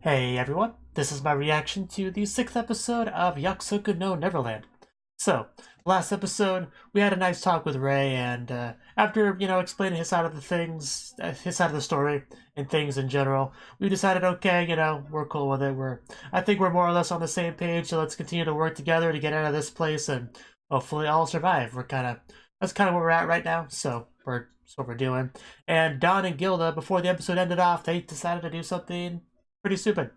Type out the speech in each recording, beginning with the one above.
Hey everyone, this is my reaction to the 6th episode of Yakusoku no Neverland. So, last episode, we had a nice talk with Ray, and after, explaining his side of the things, his side of the story, and things in general, we decided, okay, we're cool with it. I think we're more or less on the same page, so let's continue to work together to get out of this place, and hopefully all survive. That's kind of where we're at right now, that's what we're doing. And Don and Gilda, before the episode ended off, they decided to do something pretty stupid.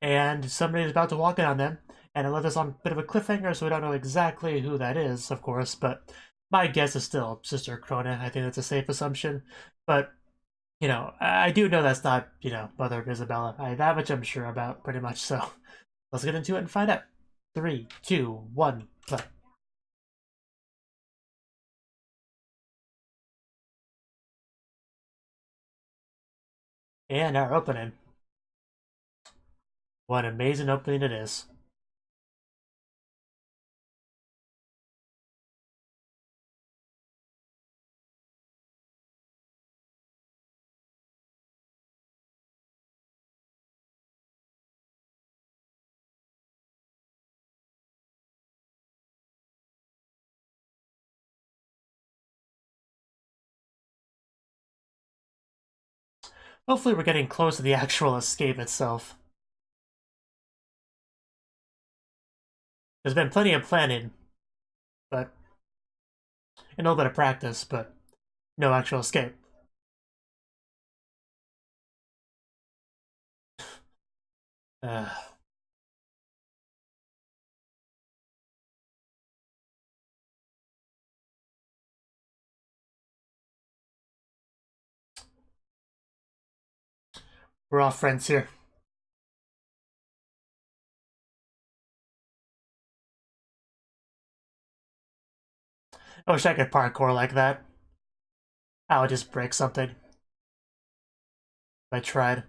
And somebody is about to walk in on them, and it left us on a bit of a cliffhanger, so we don't know exactly who that is, of course, but my guess is still Sister Krona. I think that's a safe assumption. But, I do know that's not, Mother Isabella. That much I'm sure about, pretty much, so let's get into it and find out. 3, 2, 1, play. And our opening. What an amazing opening it is. Hopefully we're getting close to the actual escape itself. There's been plenty of planning, but and a little bit of practice, but no actual escape. Uh, we're all friends here. I wish I could parkour like that. I would just break something if I tried.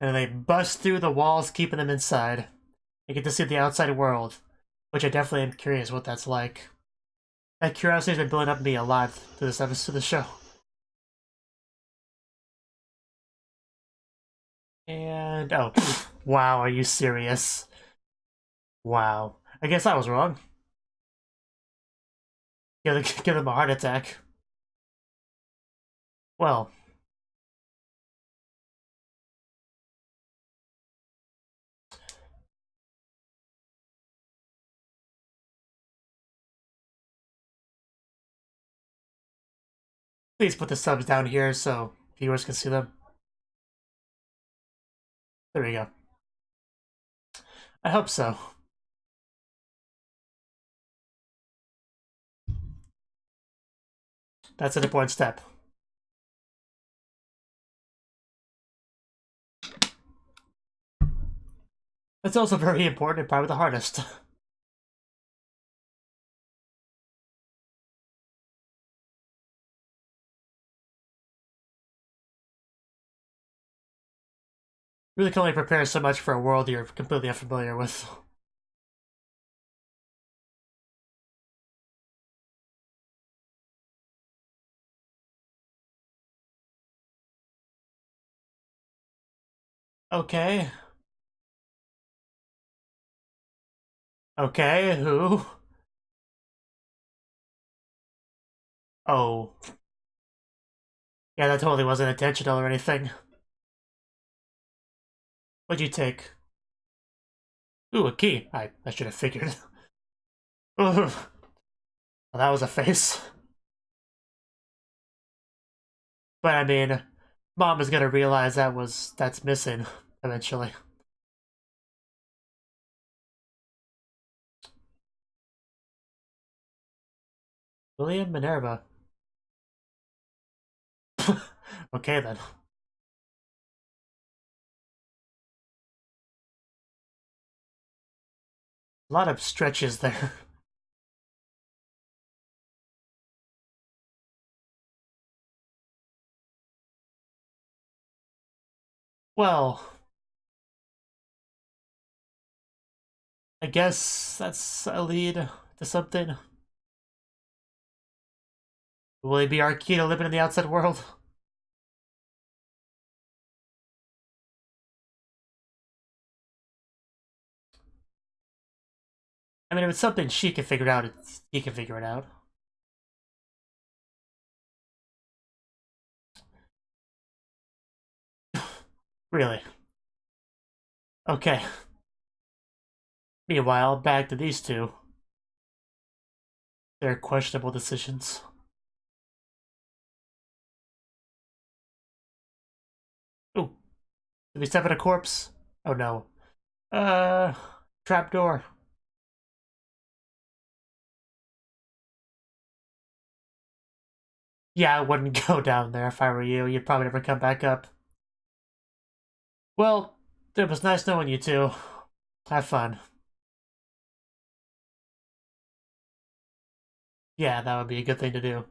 And they bust through the walls, keeping them inside. You get to see the outside world, which I definitely am curious what that's like. That curiosity's been building up in me a lot to this episode of the show. And, oh, wow, are you serious? Wow. I guess I was wrong. Give them a heart attack. Well, please put the subs down here so viewers can see them. There we go. I hope so. That's an important step. That's also very important and probably the hardest. Really can only prepare so much for a world you're completely unfamiliar with. Okay. Okay, who? Oh. Yeah, that totally wasn't intentional or anything. What'd you take? Ooh, a key. I should have figured. Ooh. Well, that was a face. But I mean, Mom is gonna realize that's missing eventually. William Minerva. Okay then. A lot of stretches there. Well, I guess that's a lead to something. Will he be our key to living in the outside world? I mean, if it's something she can figure out, he can figure it out. Really? Okay. Meanwhile, back to these two. Their questionable decisions. Ooh. Did we step in a corpse? Oh no. Trapdoor. Yeah, I wouldn't go down there if I were you. You'd probably never come back up. Well, it was nice knowing you two. Have fun. Yeah, that would be a good thing to do.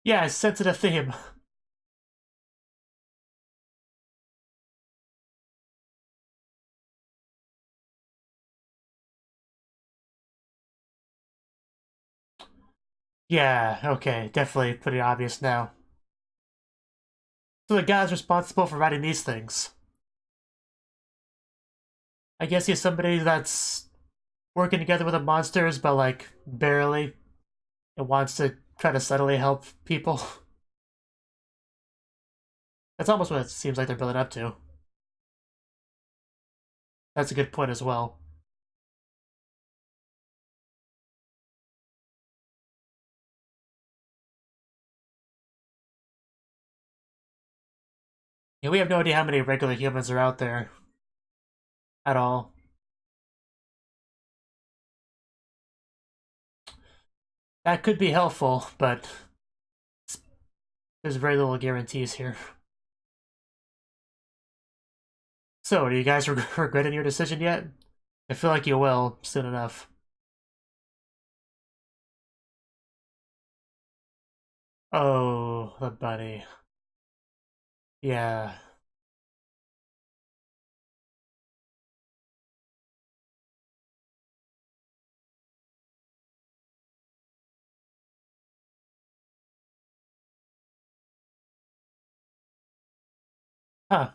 Yeah, sensitive theme. Yeah, okay, definitely pretty obvious now. So the guy's responsible for writing these things. I guess he's somebody that's working together with the monsters, but like barely, and wants to try to subtly help people. That's almost what it seems like they're building up to. That's a good point as well. Yeah, we have no idea how many regular humans are out there at all. That could be helpful, but there's very little guarantees here. So, do you guys regretting your decision yet? I feel like you will soon enough. Oh, the bunny. Yeah. Huh.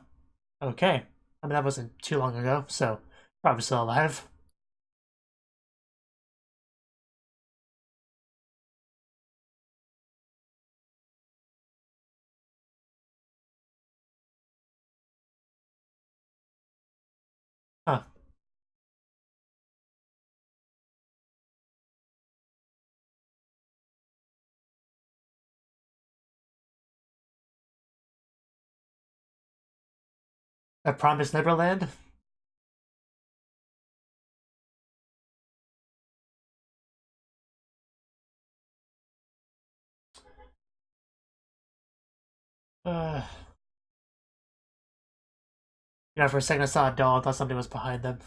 Okay. I mean, that wasn't too long ago, so probably still alive. Huh. I promised Neverland? Uh, for a second I saw a doll, I thought somebody was behind them.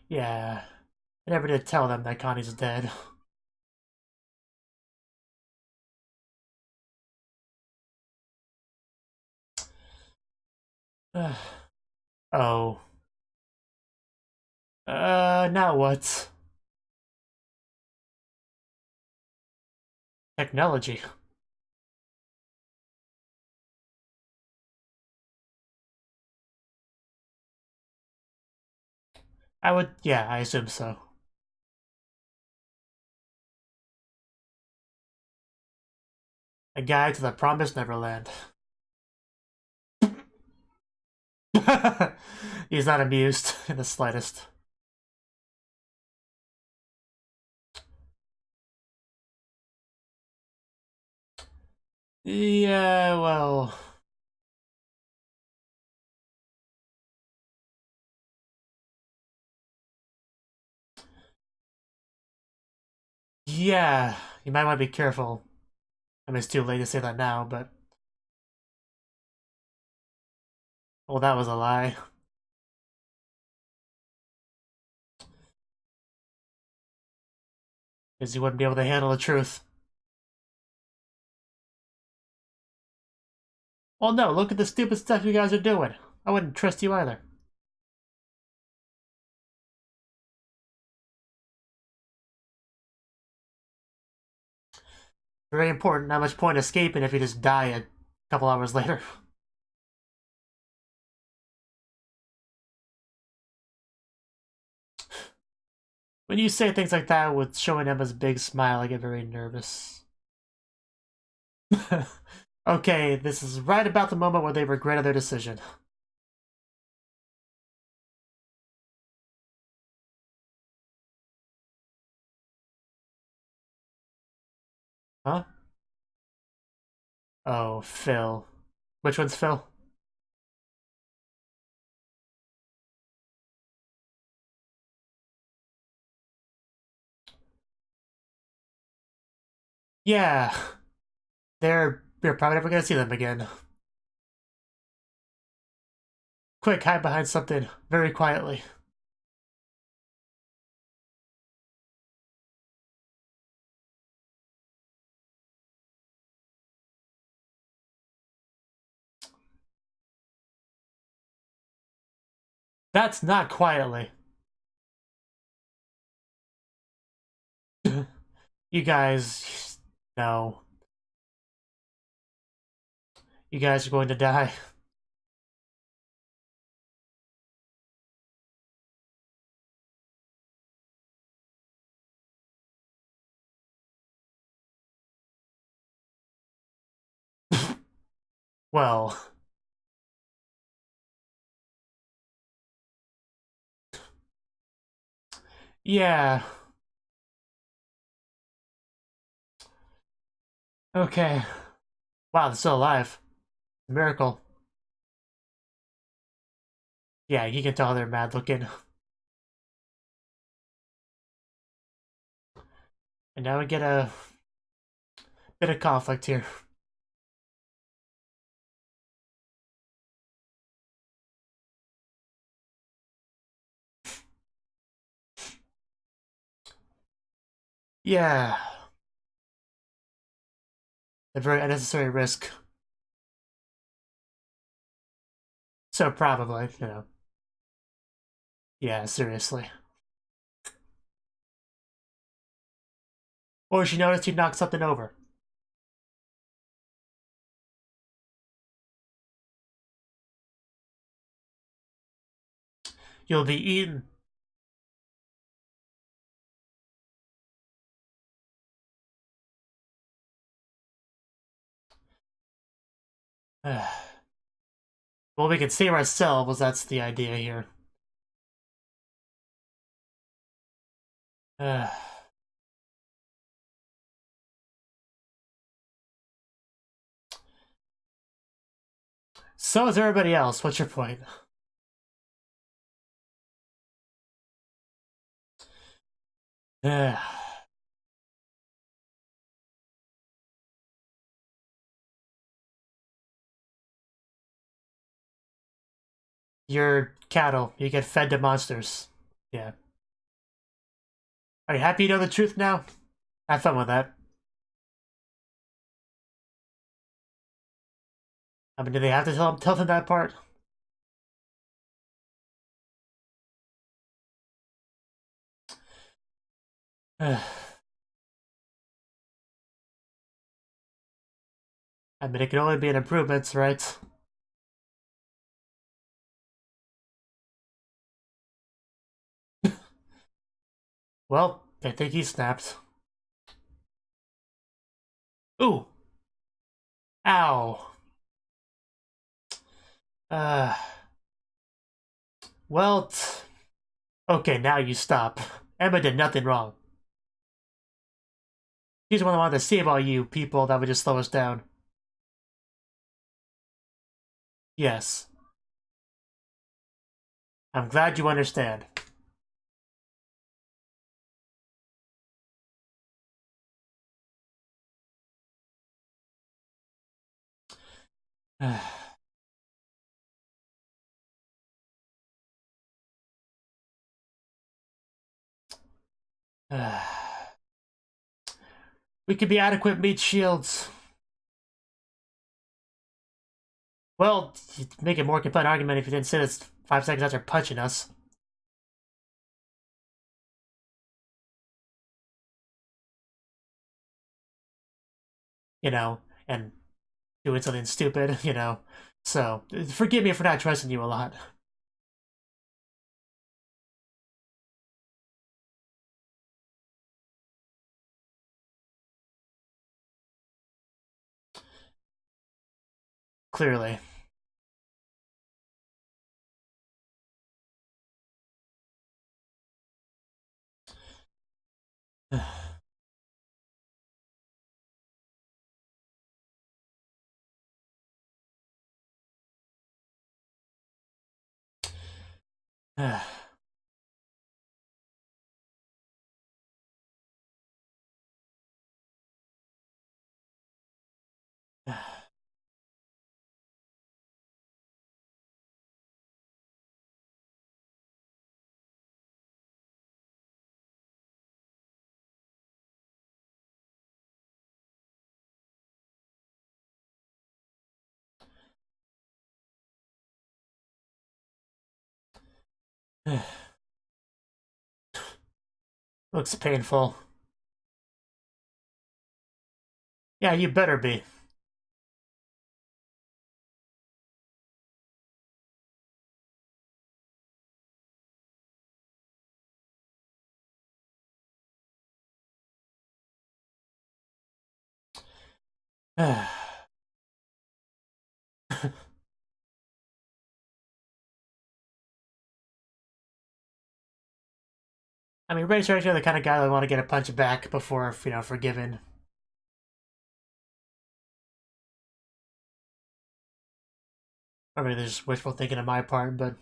Yeah. I never did tell them that Connie's dead. Oh. Now what? Technology. I would, yeah, I assume so. A guide to the promised Neverland. He's not amused in the slightest. Yeah, well... Yeah, you might want to be careful. I mean, it's too late to say that now, but... Well, that was a lie. Because you wouldn't be able to handle the truth. Well, no, look at the stupid stuff you guys are doing. I wouldn't trust you either. Very important. Not much point escaping if you just die a couple hours later. When you say things like that with showing Emma's big smile, I get very nervous. Okay, this is right about the moment where they regretted their decision. Huh? Oh, Phil. Which one's Phil? Yeah. You're probably never gonna see them again. Quick, hide behind something, very quietly. That's not quietly. You guys... No. You guys are going to die. Well... Yeah. Okay. Wow, they're still alive. Miracle. Yeah, you can tell they're mad looking. And now we get a bit of conflict here. Yeah. A very unnecessary risk. So probably, you know. Yeah, seriously. Or she noticed you knocked something over. You'll be eaten. Well, we can save ourselves, that's the idea here. So is everybody else. What's your point? You're cattle. You get fed to monsters. Yeah. Are you happy you know the truth now? Have fun with that. I mean, do they have to tell them that part? I mean, it can only be an improvement, right? Well, I think he snapped. Ooh. Ow. Uh. Well, okay, now you stop. Emma did nothing wrong. She's the one that wanted to save all you people that would just slow us down. Yes. I'm glad you understand. We could be adequate meat shields. Well, you'd make a more compelling argument if you didn't say this 5 seconds after punching us. you know, and doing something stupid, you know. So forgive me for not trusting you a lot. Clearly. Looks painful. Yeah, you better be. I mean, Ray's actually the kind of guy that want to get a punch back before, you know, forgiven. I mean, there's wishful thinking on my part, but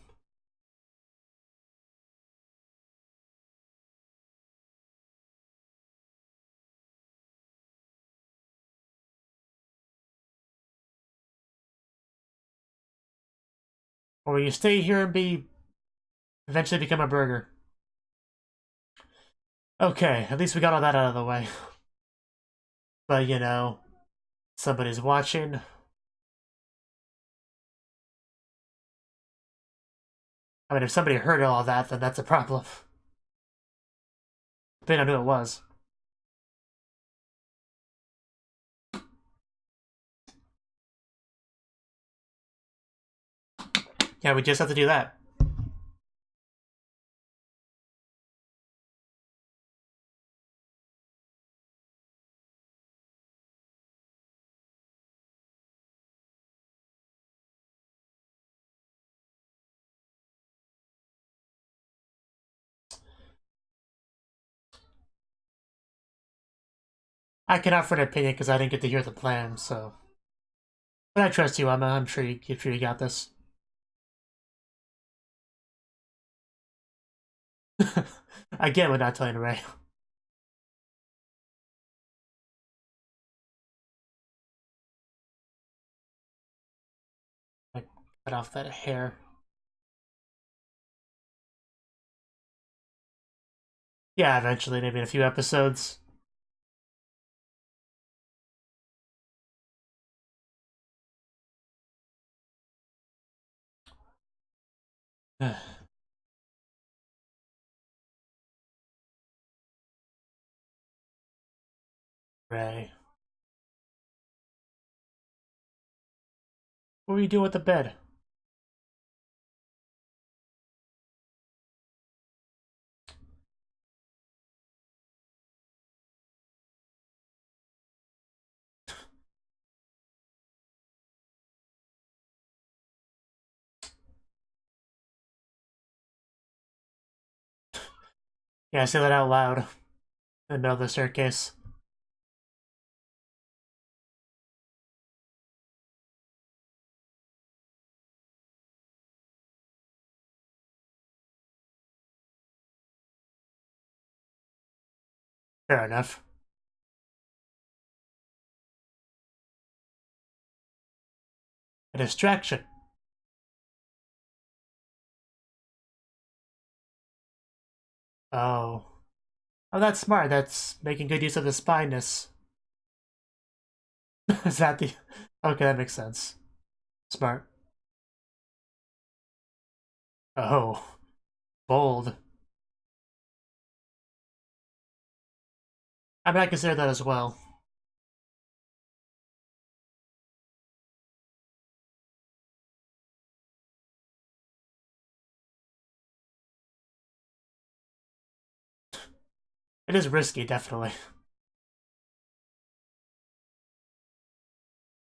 or you stay here and eventually become a burger. Okay, at least we got all that out of the way. But you know, somebody's watching. I mean, if somebody heard all that, then that's a problem. Depending on who it was. Yeah, we just have to do that. I can offer an opinion because I didn't get to hear the plan, so. But I trust you, Emma. I'm sure you got this. Again, without telling Ray. I cut off that hair. Yeah, eventually, maybe in a few episodes. Ray. What were you doing with the bed? Yeah, I say that out loud in the middle of the staircase. Fair enough. A distraction. Oh. Oh, that's smart. That's making good use of the spiness. Is that the... Okay, that makes sense. Smart. Oh. Bold. I mean, I consider that as well. It is risky, definitely.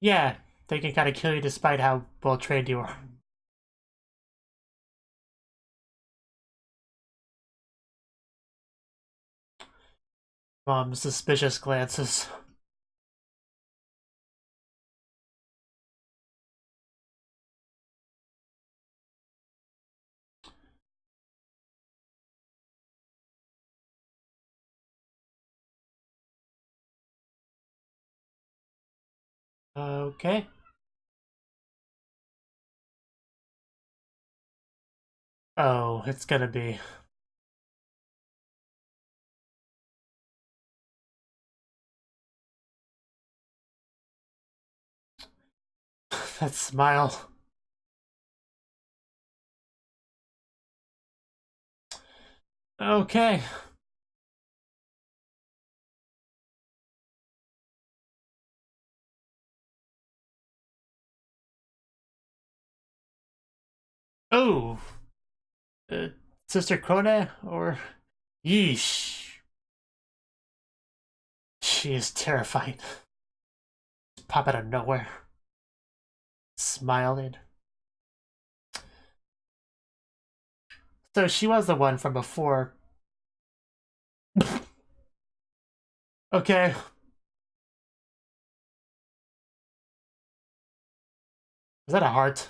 Yeah, they can kind of kill you despite how well trained you are. Suspicious glances. Okay. Oh, it's gonna be. That smile. Okay. Oh. Uh, Sister Krone? Or... Yeesh. She is terrifying. Pop out of nowhere. Smiling. So she was the one from before. Okay. Is that a heart?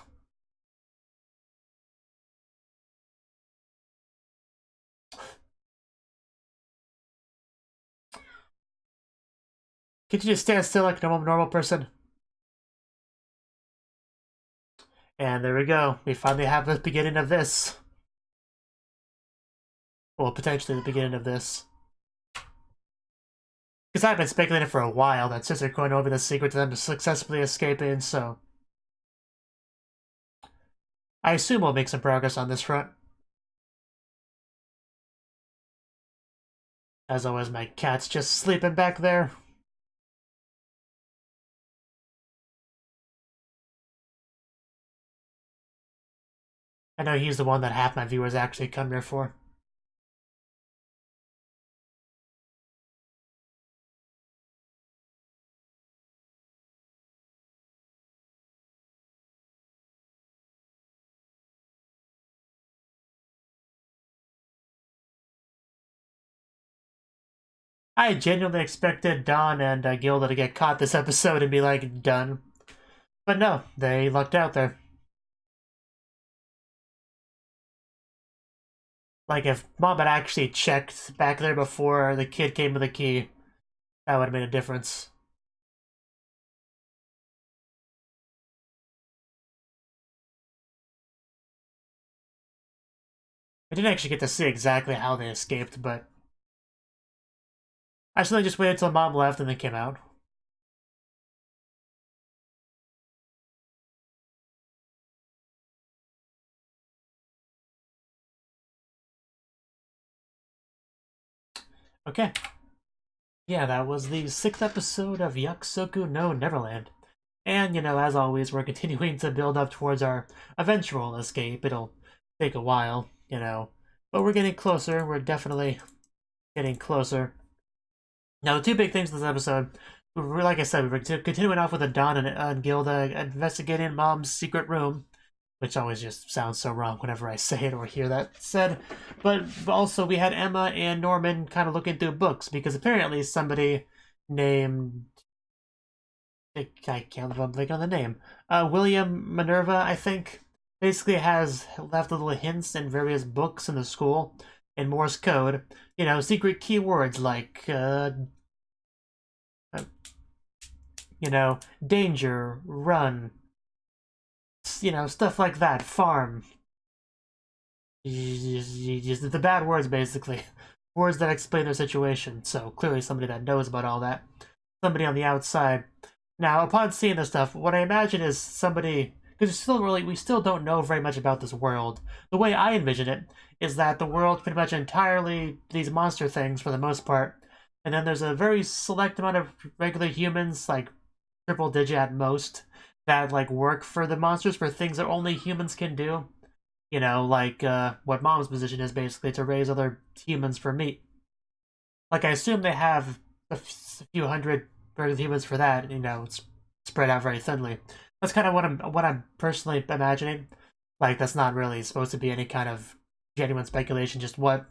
Could you just stand still like a normal person? And there we go. We finally have the beginning of this. Well, potentially the beginning of this. Because I've been speculating for a while that Sister going over the secret to them successfully escaping, so... I assume we'll make some progress on this front. As always, my cat's just sleeping back there. I know he's the one that half my viewers actually come here for. I genuinely expected Dawn and Gilda to get caught this episode and be like, done. But no, they lucked out there. Like, if Mom had actually checked back there before the kid came with the key, that would have made a difference. I didn't actually get to see exactly how they escaped, but... I actually just waited till Mom left and then came out. Okay. Yeah, that was the 6th episode of Yakusoku no Neverland. And, as always, we're continuing to build up towards our eventual escape. It'll take a while, but we're getting closer. We're definitely getting closer. Now, the two big things this episode, like I said, we're continuing off with Dawn and Gilda investigating Mom's secret room, which always just sounds so wrong whenever I say it or hear that said. But also, we had Emma and Norman kind of looking through books, because apparently somebody named... I can't remember I'm thinking of the name. William Minerva, I think, basically has left little hints in various books in the school in Morse code. Secret keywords like, danger, run, stuff like that, farm. Just the bad words, basically. Words that explain their situation. So clearly somebody that knows about all that. Somebody on the outside. Now, upon seeing this stuff, what I imagine is somebody... Because we still don't know very much about this world. The way I envision it is that the world's pretty much entirely these monster things for the most part. And then there's a very select amount of regular humans, like triple digit at most, that work for the monsters for things that only humans can do. Like what Mom's position is basically to raise other humans for meat. Like, I assume they have a few hundred bird humans for that, it's spread out very thinly. That's kind of what I'm personally imagining. Like, that's not really supposed to be any kind of genuine speculation, just what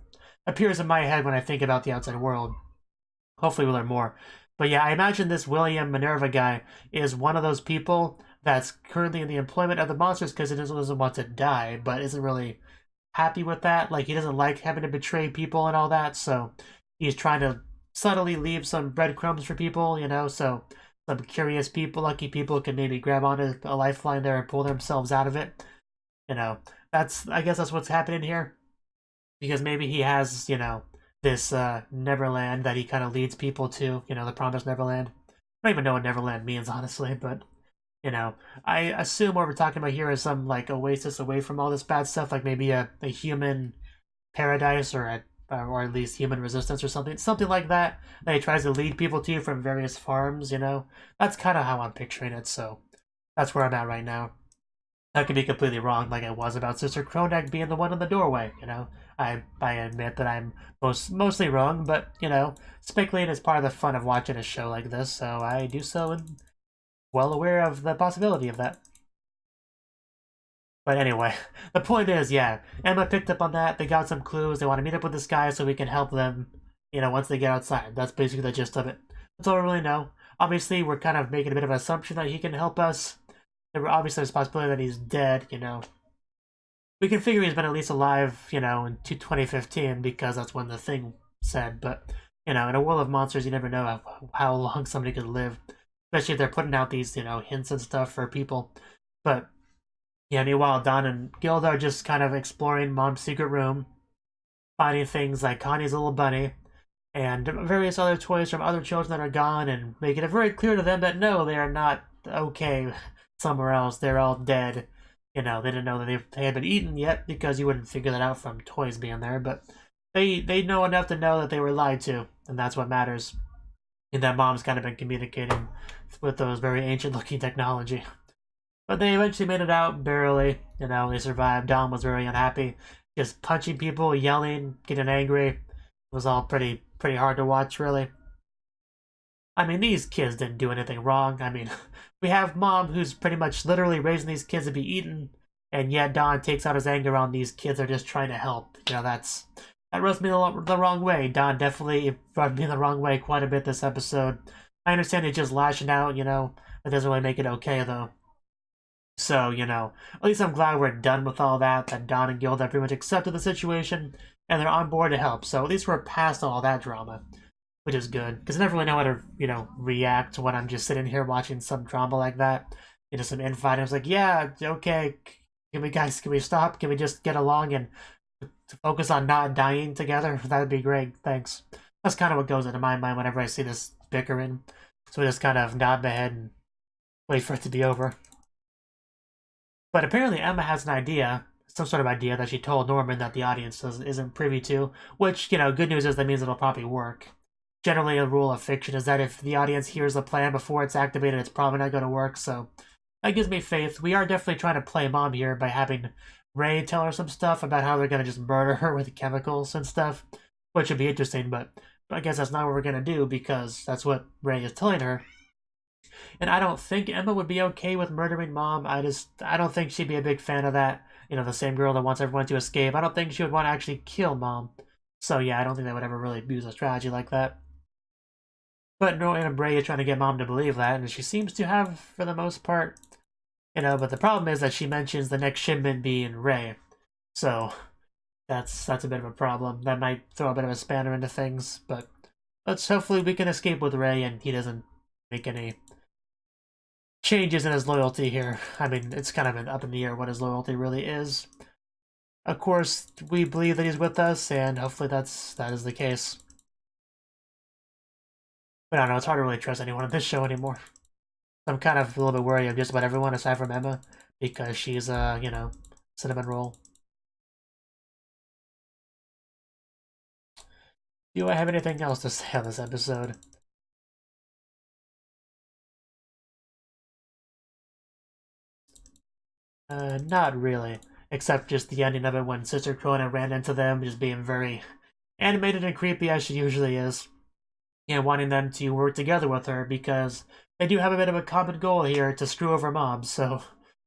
appears in my head when I think about the outside world. Hopefully we'll learn more. But yeah, I imagine this William Minerva guy is one of those people that's currently in the employment of the monsters because he doesn't want to die, but isn't really happy with that. Like, he doesn't like having to betray people and all that, so he's trying to subtly leave some breadcrumbs for people, so some curious people, lucky people can maybe grab onto a lifeline there and pull themselves out of it. I guess that's what's happening here. Because maybe he has, this Neverland that he kind of leads people to, the promised Neverland. I don't even know what Neverland means, honestly, but, I assume what we're talking about here is some, like, oasis away from all this bad stuff, like maybe a human paradise or at least human resistance or something like that he tries to lead people to from various farms, That's kind of how I'm picturing it, so that's where I'm at right now. I could be completely wrong, like I was about Sister Kronak being the one in the doorway, I admit that I'm mostly wrong, but, speculating is part of the fun of watching a show like this, so I do so and well aware of the possibility of that. But anyway, the point is, yeah, Emma picked up on that, they got some clues, they want to meet up with this guy so we can help them, once they get outside. That's basically the gist of it. That's all we really know. Obviously, we're kind of making a bit of an assumption that he can help us. Obviously, there's a possibility that he's dead, We can figure he's been at least alive, in 2015, because that's when the thing said, but, in a world of monsters, you never know how long somebody could live, especially if they're putting out these, hints and stuff for people. But, yeah, meanwhile, Don and Gilda are just kind of exploring Mom's secret room, finding things like Connie's little bunny, and various other toys from other children that are gone, and making it very clear to them that no, they are not okay somewhere else. They're all dead. They didn't know that they had been eaten yet because you wouldn't figure that out from toys being there, but they know enough to know that they were lied to, and that's what matters. And that Mom's kind of been communicating with those very ancient-looking technology. But they eventually made it out, barely. They survived. Dom was very unhappy. Just punching people, yelling, getting angry. It was all pretty hard to watch, really. I mean, these kids didn't do anything wrong. I mean, we have Mom who's pretty much literally raising these kids to be eaten, and yet Don takes out his anger on these kids that are just trying to help. That rubs me the wrong way. Don definitely rubbed me the wrong way quite a bit this episode. I understand he's just lashing out, That doesn't really make it okay, though. So, at least I'm glad we're done with all that Don and Gilda pretty much accepted the situation, and they're on board to help. So at least we're past all that drama, which is good, because I never really know how to, react when I'm just sitting here watching some drama like that. Some infighting. I was like, yeah, okay, can we stop? Can we just get along and focus on not dying together? That'd be great, thanks. That's kind of what goes into my mind whenever I see this bickering. So we just kind of nod my head and wait for it to be over. But apparently Emma has an idea, some sort of idea that she told Norman that the audience isn't privy to, which, good news is that means it'll probably work. Generally, a rule of fiction is that if the audience hears the plan before it's activated, it's probably not going to work, so that gives me faith. We are definitely trying to play Mom here by having Ray tell her some stuff about how they're going to just murder her with chemicals and stuff, which would be interesting, but I guess that's not what we're going to do because that's what Ray is telling her. And I don't think Emma would be okay with murdering Mom. I don't think she'd be a big fan of that. The same girl that wants everyone to escape. I don't think she would want to actually kill Mom. So yeah, I don't think they would ever really use a strategy like that. But no, and Ray is trying to get Mom to believe that, and she seems to have for the most part. But the problem is that she mentions the next shipment being Ray. So that's a bit of a problem. That might throw a bit of a spanner into things, but hopefully we can escape with Ray and he doesn't make any changes in his loyalty here. I mean, it's kind of up in the air what his loyalty really is. Of course, we believe that he's with us, and hopefully that is the case. But I don't know, it's hard to really trust anyone in this show anymore. I'm kind of a little bit worried of just about everyone aside from Emma, because she's cinnamon roll. Do I have anything else to say on this episode? Not really. Except just the ending of it when Sister Krona ran into them, just being very animated and creepy as she usually is, and wanting them to work together with her because they do have a bit of a common goal here to screw over mom. So,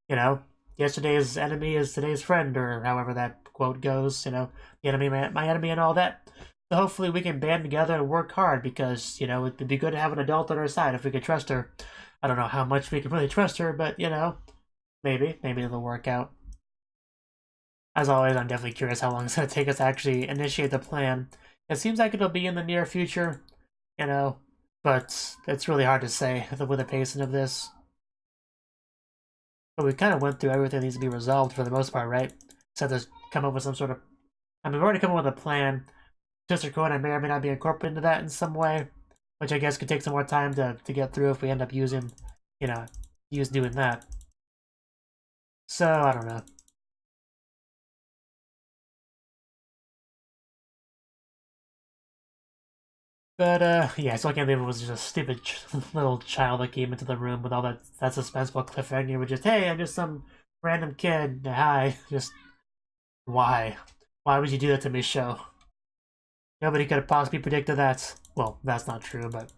you know, yesterday's enemy is today's friend, or however that quote goes, you know, the enemy, my enemy, and all that. So hopefully we can band together and work hard because, you know, it'd be good to have an adult on our side if we could trust her. I don't know how much we can really trust her, but, you know, maybe it'll work out. As always, I'm definitely curious how long it's going to take us to actually initiate the plan. It seems like it'll be in the near future, you know, but it's really hard to say with the pacing of this. But we kind of went through everything that needs to be resolved for the most part, right? So to come up with some sort of... I mean, we've already come up with a plan. Sister Conan may or may not be incorporated into that in some way, which I guess could take some more time to get through if we end up using, you know, doing that. So, I don't know. But, yeah, so I can't believe it was just a stupid little child that came into the room with all that suspenseful cliffhanger with just, hey, I'm just some random kid, hi, just, why? Why would you do that to me, show? Nobody could have possibly predicted that. Well, that's not true, but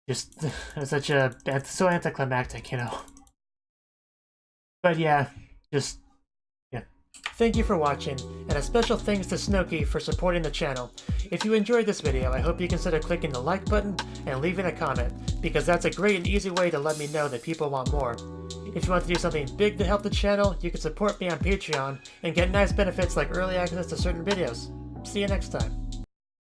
just such a so anticlimactic, you know. But yeah, just yeah. Thank you for watching, and a special thanks to Cnouki for supporting the channel. If you enjoyed this video, I hope you consider clicking the like button and leaving a comment, because that's a great and easy way to let me know that people want more. If you want to do something big to help the channel, you can support me on Patreon and get nice benefits like early access to certain videos. See you next time.